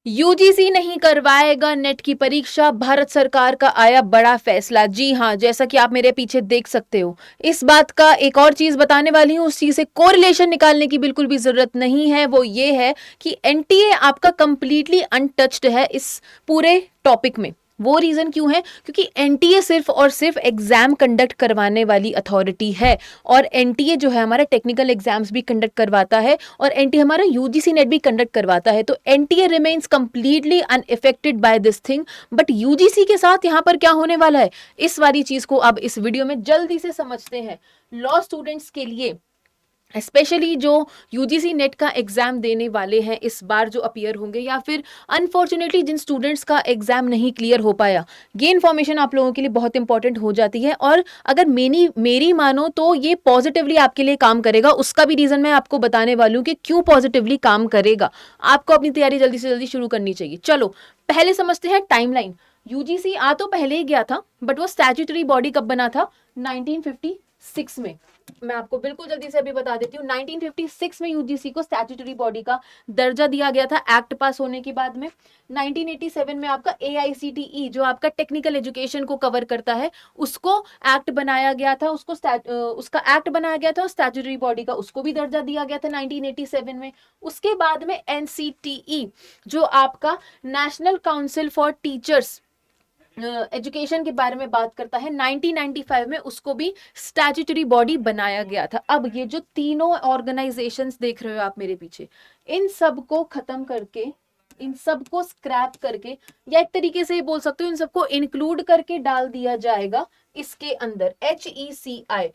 UGC नहीं करवाएगा net की परीक्षा, भारत सरकार का आया बड़ा फैसला। जी हां, जैसा कि आप मेरे पीछे देख सकते हो, इस बात का एक और चीज बताने वाली हूं, उस चीज से कोरिलेशन निकालने की बिल्कुल भी जरूरत नहीं है। वो ये है कि एनटीए आपका कंप्लीटली अनटच्ड है इस पूरे टॉपिक में। वो रीजन क्यों है? क्योंकि एनटीए सिर्फ और सिर्फ एग्जाम कंडक्ट करवाने वाली अथॉरिटी है, और एनटीए जो है हमारा टेक्निकल एग्जाम्स भी कंडक्ट करवाता है, और एनटीए हमारा यूजीसी नेट भी कंडक्ट करवाता है। तो NTA remains completely unaffected by this thing. But UGC के साथ यहाँ पर क्या होने वाला है, इस वाली चीज को अब इस वीडियो में जल्दी से समझते हैं। लॉ स्टूडेंट्स के लिए, स्पेशली जो यूजीसी नेट का एग्जाम देने वाले हैं इस बार, जो अपियर होंगे, या फिर अनफॉर्चुनेटली जिन स्टूडेंट्स का एग्जाम नहीं क्लियर हो पाया, ये इन्फॉर्मेशन आप लोगों के लिए बहुत इंपॉर्टेंट हो जाती है। और अगर मेरी मानो तो ये पॉजिटिवली आपके लिए काम करेगा। उसका भी रीजन मैं आपको बताने वाली हूँ कि क्यों पॉजिटिवली काम करेगा। आपको अपनी तैयारी जल्दी से जल्दी शुरू करनी चाहिए। चलो पहले समझते हैं टाइमलाइन। यूजीसी आ तो पहले ही गया था, बट वो स्टैट्यूटरी बॉडी कब बना था? 1956 में। मैं आपको बिल्कुल जल्दी से अभी बता देती हूँ, 1956 में यूजीसी को स्टैट्यूटरी बॉडी का दर्जा दिया गया था एक्ट पास होने के बाद में। 1987 में आपका एआईसीटीई, जो आपका टेक्निकल एजुकेशन को कवर करता है, उसको एक्ट बनाया गया था, उसका एक्ट बनाया गया था, और स्टैट्यूटरी बॉडी का उसको भी दर्जा दिया गया था 1987 में। उसके बाद में एनसीटीई, जो आपका national council for teachers education के बारे में बात करता है, 1995 में उसको भी स्टैट्यूटरी बॉडी बनाया गया था। अब ये जो तीनों ऑर्गेनाइजेशंस देख रहे हो आप मेरे पीछे, इन सब को खत्म करके, इन सब को स्क्रैप करके, या एक तरीके से बोल सकते हो इन सबको इंक्लूड करके डाल दिया जाएगा इसके अंदर HECI,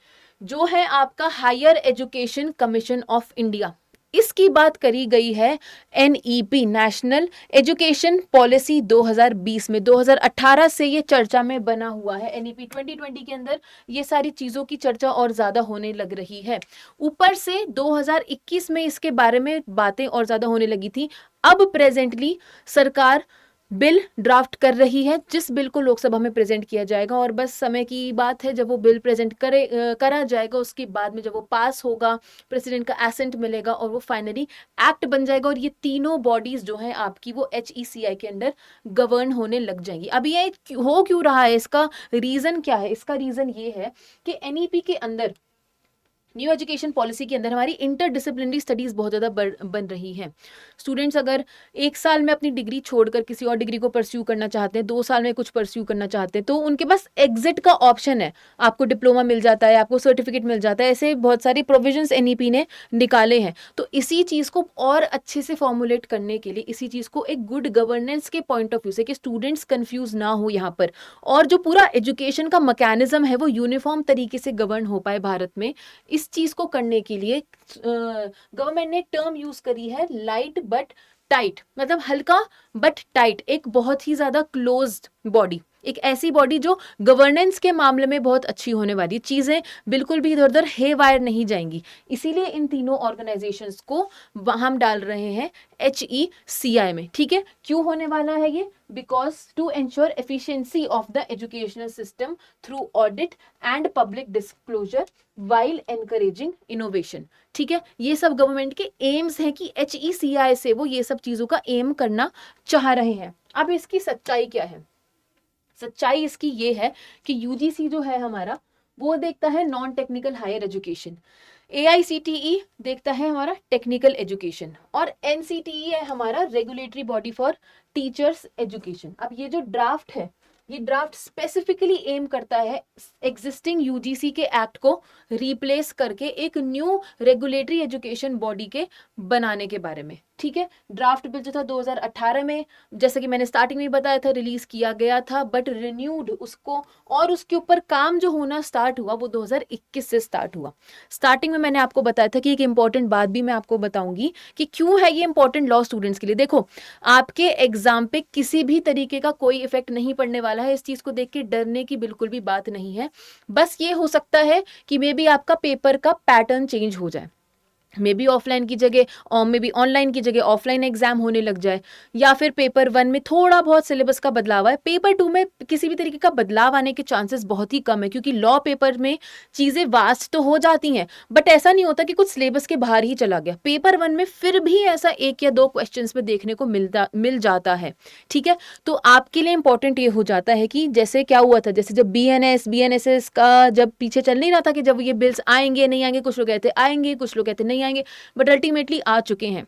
जो है आपका higher education commission of India. इसकी बात करी गई है एनईपी, नेशनल एजुकेशन पॉलिसी 2020 में। 2018 से ये चर्चा में बना हुआ है। एनईपी 2020 के अंदर ये सारी चीजों की चर्चा और ज्यादा होने लग रही है। ऊपर से 2021 में इसके बारे में बातें और ज्यादा होने लगी थी। अब प्रेजेंटली सरकार बिल ड्राफ्ट कर रही है, जिस बिल को लोकसभा में प्रेजेंट किया जाएगा, और बस समय की बात है जब वो बिल प्रेजेंट करा जाएगा। उसके बाद में जब वो पास होगा, प्रेसिडेंट का एसेंट मिलेगा, और वो फाइनली एक्ट बन जाएगा, और ये तीनों बॉडीज जो हैं आपकी, वो HECI के अंडर गवर्न होने लग जाएंगी। अब ये हो क्यों रहा है, इसका रीजन क्या है? इसका रीजन ये है कि एनईपी के अंदर, न्यू एजुकेशन पॉलिसी के अंदर, हमारी इंटरडिसिप्लिनरी स्टडीज बहुत ज़्यादा बन रही हैं। स्टूडेंट्स अगर एक साल में अपनी डिग्री छोड़कर किसी और डिग्री को परस्यू करना चाहते हैं, 2 साल में कुछ परस्यू करना चाहते हैं, तो उनके पास एग्जिट का ऑप्शन है। आपको डिप्लोमा मिल जाता है, आपको सर्टिफिकेट मिल जाता है, ऐसे बहुत सारी प्रोविजंस एनईपी ने निकाले हैं। तो इसी चीज़ को और अच्छे से फॉर्मुलेट करने के लिए, इसी चीज़ को एक गुड गवर्नेंस के पॉइंट ऑफ व्यू से, कि स्टूडेंट्स कंफ्यूज ना हो यहाँ पर, और जो पूरा एजुकेशन का मैकेनिज्म है वो यूनिफॉर्म तरीके से गवर्न हो पाए भारत में, इस चीज को करने के लिए गवर्नमेंट ने टर्म यूज करी है लाइट बट टाइट, मतलब हल्का बट टाइट। एक बहुत ही ज्यादा क्लोज्ड बॉडी, एक ऐसी बॉडी जो गवर्नेंस के मामले में बहुत अच्छी होने वाली, चीजें बिल्कुल भी इधर उधर हे वायर नहीं जाएंगी। इसीलिए इन तीनों ऑर्गेनाइजेशंस को हम डाल रहे हैं HECI में। ठीक है, क्यों होने वाला है ये? Because to ensure efficiency of the educational system through audit and public disclosure while encouraging innovation. ठीक है, ये सब गवर्नमेंट के एम्स हैं कि HECI से वो ये सब चीजों का एम करना चाह रहे हैं। अब इसकी सच्चाई क्या है? सच्चाई इसकी ये है कि यूजीसी जो है हमारा, वो देखता है non technical higher education, AICTE देखता है हमारा टेक्निकल एजुकेशन, और NCTE है हमारा regulatory body for teachers education. अब ये जो ड्राफ्ट है, ये ड्राफ्ट स्पेसिफिकली एम करता है एग्जिस्टिंग यूजीसी के एक्ट को रिप्लेस करके एक न्यू रेगुलेटरी एजुकेशन बॉडी के बनाने के बारे में। ठीक है, ड्राफ्ट बिल जो था 2018 में, जैसे कि मैंने स्टार्टिंग में बताया था, रिलीज किया गया था, बट रिन्यूड उसको, और उसके ऊपर काम जो होना स्टार्ट हुआ वो 2021 से स्टार्ट हुआ। स्टार्टिंग में मैंने आपको बताया था कि एक इंपॉर्टेंट बात भी मैं आपको बताऊंगी कि क्यों है ये इंपॉर्टेंट लॉ स्टूडेंट्स के लिए। देखो, आपके एग्जाम पे किसी भी तरीके का कोई इफेक्ट नहीं पड़ने वाला है, इस चीज को देख के डरने की बिल्कुल भी बात नहीं है। बस ये हो सकता है कि मे बी आपका पेपर का पैटर्न चेंज हो जाए। मे बी ऑफलाइन की जगह और मे बी ऑनलाइन की जगह ऑफलाइन एग्जाम होने लग जाए, या फिर पेपर 1 में थोड़ा बहुत सिलेबस का बदलाव है, पेपर 2 में किसी भी तरीके का बदलाव आने के चांसेस बहुत ही कम है, क्योंकि लॉ पेपर में चीज़ें वास्ट तो हो जाती हैं, बट ऐसा नहीं होता कि कुछ सिलेबस के बाहर ही चला गया। पेपर 1 में फिर भी ऐसा 1 या 2 क्वेश्चंस में देखने को मिल जाता है। ठीक है, तो आपके लिए इंपॉर्टेंट ये हो जाता है कि जैसे क्या हुआ था, जैसे जब BNS का जब पीछे चल नहीं रहा था कि जब ये बिल्स आएंगे नहीं आएंगे, कुछ लोग कहते आएंगे, कुछ लोग कहते नहीं आएंगे, बट अल्टीमेटली आ चुके हैं।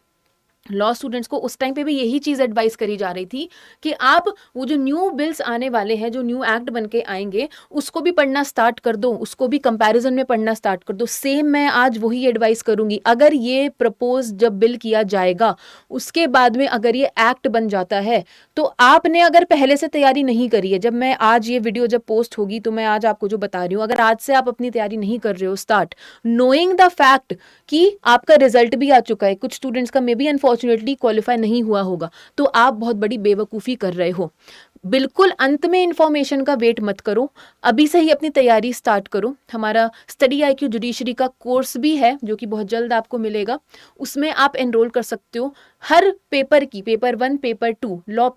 लॉ स्टूडेंट्स को उस टाइम पे भी यही चीज़ एडवाइस करी जा रही थी कि आप वो जो न्यू बिल्स आने वाले हैं, जो न्यू एक्ट बन के आएंगे, उसको भी पढ़ना स्टार्ट कर दो, उसको भी कंपैरिजन में पढ़ना स्टार्ट कर दो। सेम मैं आज वही एडवाइस करूंगी। अगर ये प्रपोज जब बिल किया जाएगा, उसके बाद में अगर ये एक्ट बन जाता है, तो आपने अगर पहले से तैयारी नहीं करी है, जब मैं आज ये वीडियो जब पोस्ट होगी तो मैं आज आपको जो बता रही हूँ, अगर आज से आप अपनी तैयारी नहीं कर रहे हो स्टार्ट, नोइंग द फैक्ट कि आपका रिजल्ट भी आ चुका है, कुछ स्टूडेंट्स का मे बी अनफॉर्चुनेटली क्वालिफाई नहीं हुआ होगा, तो आप बहुत बड़ी बेवकूफ़ी कर रहे हो। बिल्कुल अंत में इंफॉर्मेशन का वेट मत करो, अभी से ही अपनी तैयारी स्टार्ट करो। हमारा स्टडी IQ जुडिशरी का कोर्स भी है जो कि बहुत जल्द आपको मिलेगा, उसमें आप एनरोल कर सकते हो। हर पेपर की, पेपर 1, पेपर 2, लॉ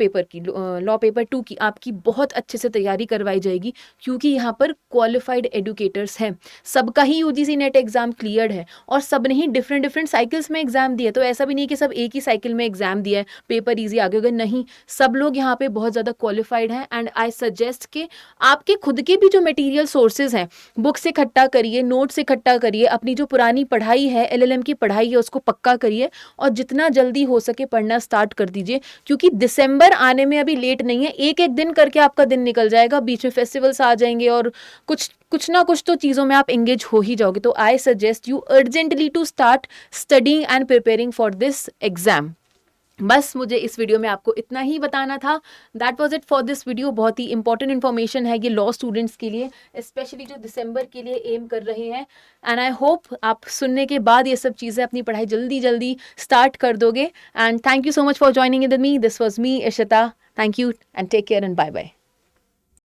पेपर 2 की आपकी बहुत अच्छे से तैयारी करवाई जाएगी, क्योंकि यहाँ पर क्वालिफाइड एडुकेटर्स हैं। सबका ही UGC नेट एग्जाम क्लियर्ड है और सब ने ही डिफरेंट साइकिल्स में एग्जाम दिया, तो ऐसा भी नहीं कि सब एक ही साइकिल में एग्जाम दिया है, पेपर ईजी आगे हो गए, नहीं, सब लोग यहाँ पे बहुत ज़्यादा क्वालिफाइड हैं। एंड आई सजेस्ट कि आपके खुद के भी जो मटेरियल सोर्सेज हैं, बुक से इकट्ठा करिए, नोट से इकट्ठा करिए, अपनी जो पुरानी पढ़ाई है, LLM की पढ़ाई है, उसको पक्का करिए और जितना जल्दी हो सके पढ़ना स्टार्ट कर दीजिए, क्योंकि दिसंबर आने में अभी लेट नहीं है। एक एक दिन करके आपका दिन निकल जाएगा, बीच में फेस्टिवल्स आ जाएंगे और कुछ ना कुछ तो चीज़ों में आप एंगेज हो ही जाओगे। तो I suggest you urgently to start studying and preparing for this exam. बस मुझे इस वीडियो में आपको इतना ही बताना था। That was it for this video. बहुत ही इंपॉर्टेंट इन्फॉर्मेशन है ये लॉ स्टूडेंट्स के लिए, स्पेशली जो दिसंबर के लिए एम कर रहे हैं। एंड आई होप आप सुनने के बाद ये सब चीज़ें अपनी पढ़ाई जल्दी जल्दी स्टार्ट कर दोगे। And thank you so much for joining with me. This was me Ishita. Thank you and take care and bye bye.